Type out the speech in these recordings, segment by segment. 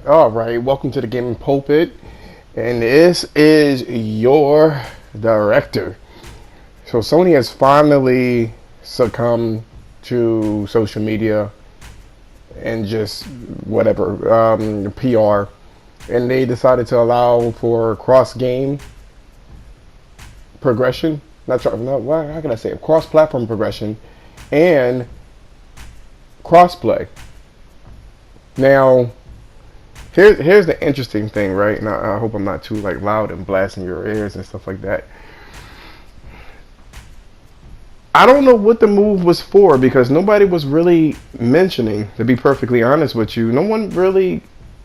All right, welcome to the Gaming Pulpit, and this is your director. So Sony has finally succumbed to social media and just whatever PR, and they decided to allow for cross game progression. How can I say it? Cross platform progression and crossplay. Now, here's the interesting thing, right? And I hope I'm not too like loud and blasting your ears and stuff like that. I don't know what the move was for because nobody was really mentioning. To be perfectly honest with you, no one really.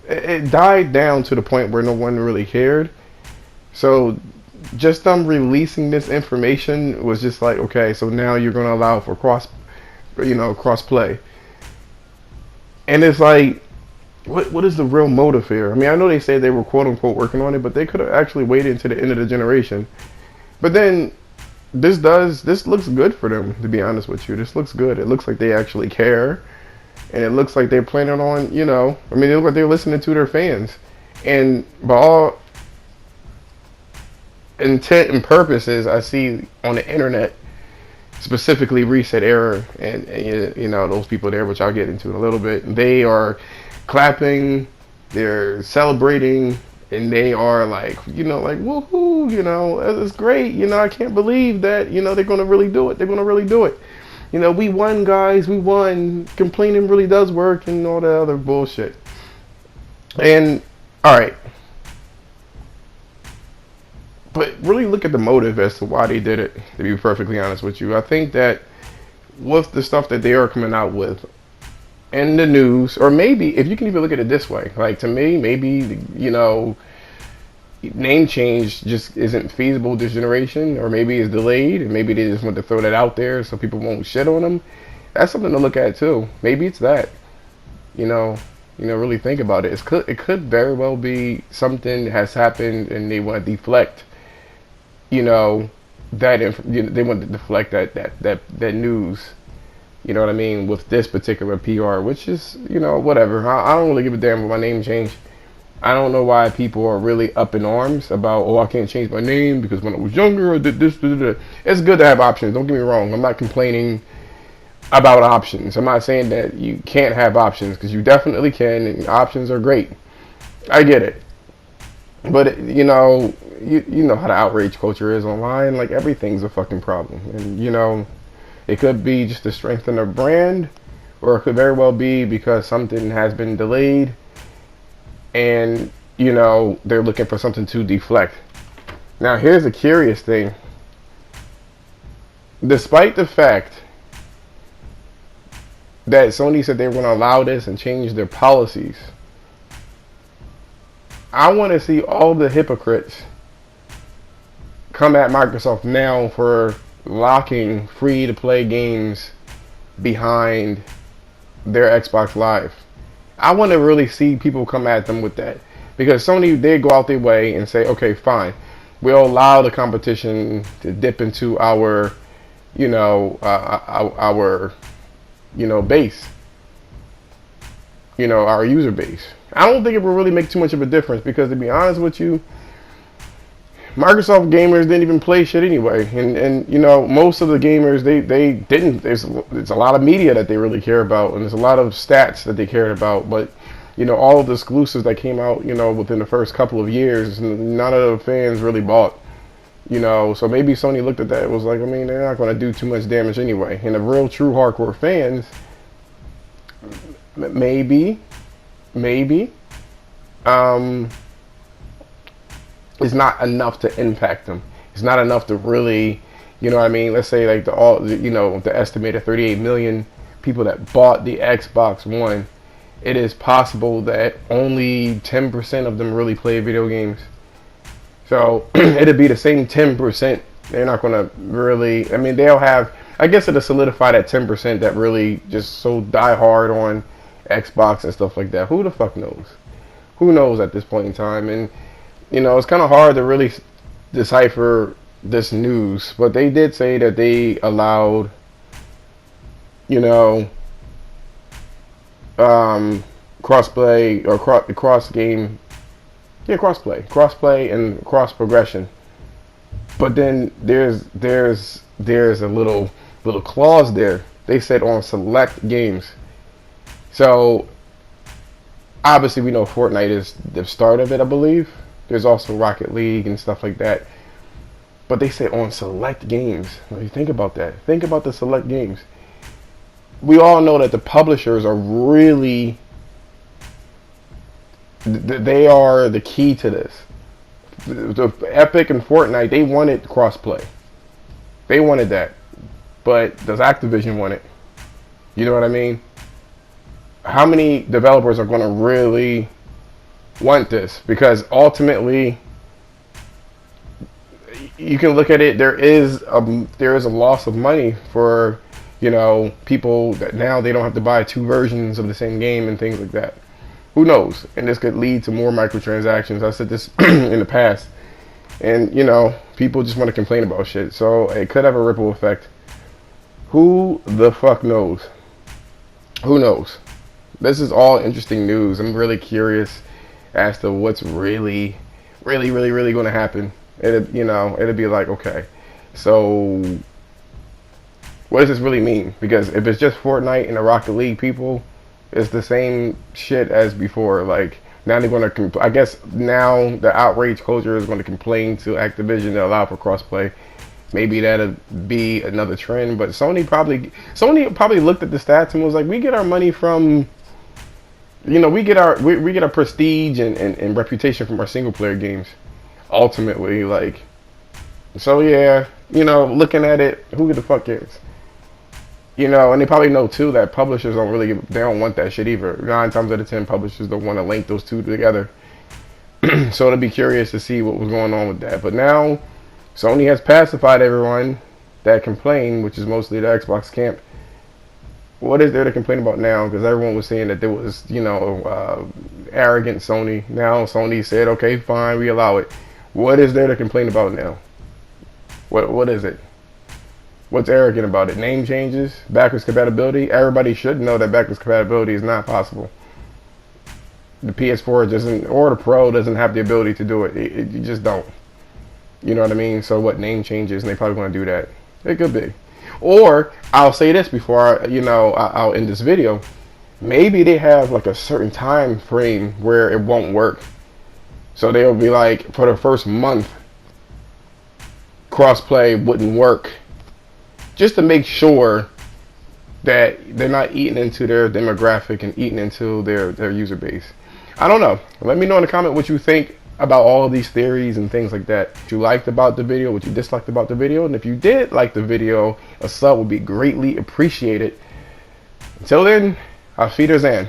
It died down to the point where no one really cared. So just them releasing this information was just like, okay, so now you're going to allow for cross play, and it's like, what is the real motive here? I mean, I know they say they were quote unquote working on it, but they could have actually waited until the end of the generation. But then this looks good for them, to be honest with you. This looks good. It looks like they actually care, and it looks like they're planning on, I mean, they look like they're listening to their fans, and by all intent and purposes, I see on the internet, specifically Reset Error and those people there, which I'll get into in a little bit. They are clapping, they're celebrating, and they are like, like woohoo, it's great, I can't believe that, they're gonna really do it. They're gonna really do it. We won, guys, we won. Complaining really does work, and all that other bullshit. And all right, but really look at the motive as to why they did it. To be perfectly honest with you, I think that with the stuff that they are coming out with in the news, or maybe if you can even look at it this way, like to me, maybe name change just isn't feasible this generation, or maybe it's delayed, and maybe they just want to throw that out there so people won't shit on them. That's something to look at too. Maybe it's that. Really think about it. It could very well be something has happened, and they want to deflect. You know, they want to deflect that news. You know what I mean, with this particular PR, which is, whatever. I don't really give a damn with my name change. I don't know why people are really up in arms about, oh, I can't change my name because when I was younger I did this. It's good to have options. Don't get me wrong. I'm not complaining about options. I'm not saying that you can't have options, because you definitely can, and options are great. I get it. But, you know how the outrage culture is online. Like, everything's a fucking problem. And, it could be just to strengthen their brand, or it could very well be because something has been delayed and, they're looking for something to deflect. Now, here's a curious thing. Despite the fact that Sony said they were going to allow this and change their policies, I want to see all the hypocrites come at Microsoft now for locking free-to-play games behind their Xbox Live. I want to really see people come at them with that, because Sony did go out their way and say, okay, fine, we'll allow the competition to dip into our, our base, our user base. I don't think it will really make too much of a difference, because to be honest with you, Microsoft gamers didn't even play shit anyway, and most of the gamers they didn't. There's a lot of media that they really care about, and there's a lot of stats that they cared about, but all of the exclusives that came out within the first couple of years, none of the fans really bought. So maybe Sony looked at that and was like, I mean, they're not going to do too much damage anyway, and the real true hardcore fans, maybe it's not enough to impact them. It's not enough to really, let's say like the estimated 38 million people that bought the Xbox One. It is possible that only 10% of them really play video games. So it'd be the same 10%. They're not going to really, they'll have, I guess it'll solidify that 10% that really just so die hard on Xbox and stuff like that. Who the fuck knows? Who knows at this point in time? And it's kind of hard to really decipher this news, but they did say that they allowed, crossplay or cross game, yeah, crossplay and cross progression. But then there's a little clause there. They said on select games. So obviously we know Fortnite is the start of it, I believe. There's also Rocket League and stuff like that. But they say on select games. When you think about that, think about the select games. We all know that the publishers are really, they are the key to this. The Epic and Fortnite, they wanted crossplay. They wanted that. But does Activision want it? You know what I mean? How many developers are going to really want this? Because ultimately, you can look at it. There is a loss of money for, you know, people that now they don't have to buy two versions of the same game and things like that. Who knows? And this could lead to more microtransactions. I said this in the past, and you know, people just want to complain about shit. So it could have a ripple effect. Who the fuck knows? Who knows? This is all interesting news. I'm really curious as to what's really going to happen. It'd be like, okay, so what does this really mean? Because if it's just Fortnite and the Rocket League people, it's the same shit as before. Like, now they're going to, I guess now the outrage culture is going to complain to Activision to allow for crossplay. Maybe that'll be another trend, but Sony probably looked at the stats and was like, we get our money from, you know, we get our prestige and reputation from our single player games. Ultimately, like, so yeah, you know, looking at it, who the fuck cares? You know, and they probably know too that publishers they don't want that shit either. 9 times out of 10, publishers don't want to link those two together. So it'll be curious to see what was going on with that. But now, Sony has pacified everyone that complained, which is mostly the Xbox camp. What is there to complain about now? Because everyone was saying that there was, you know, arrogant Sony. Now Sony said, okay, fine, we allow it. What is there to complain about now? What is it? What's arrogant about it? Name changes? Backwards compatibility? Everybody should know that backwards compatibility is not possible. The PS4 doesn't, or the Pro doesn't have the ability to do it. You just don't. You know what I mean? So what, name changes, and they probably want to do that. It could be. Or, I'll say this before I'll end this video. Maybe they have like a certain time frame where it won't work. So they'll be like, for the first month, crossplay wouldn't work. Just to make sure that they're not eating into their demographic and eating into their user base. I don't know. Let me know in the comment what you think about all of these theories and things like that. What you liked about the video, what you disliked about the video. And if you did like the video, a sub would be greatly appreciated. Until then, auf Wiedersehen.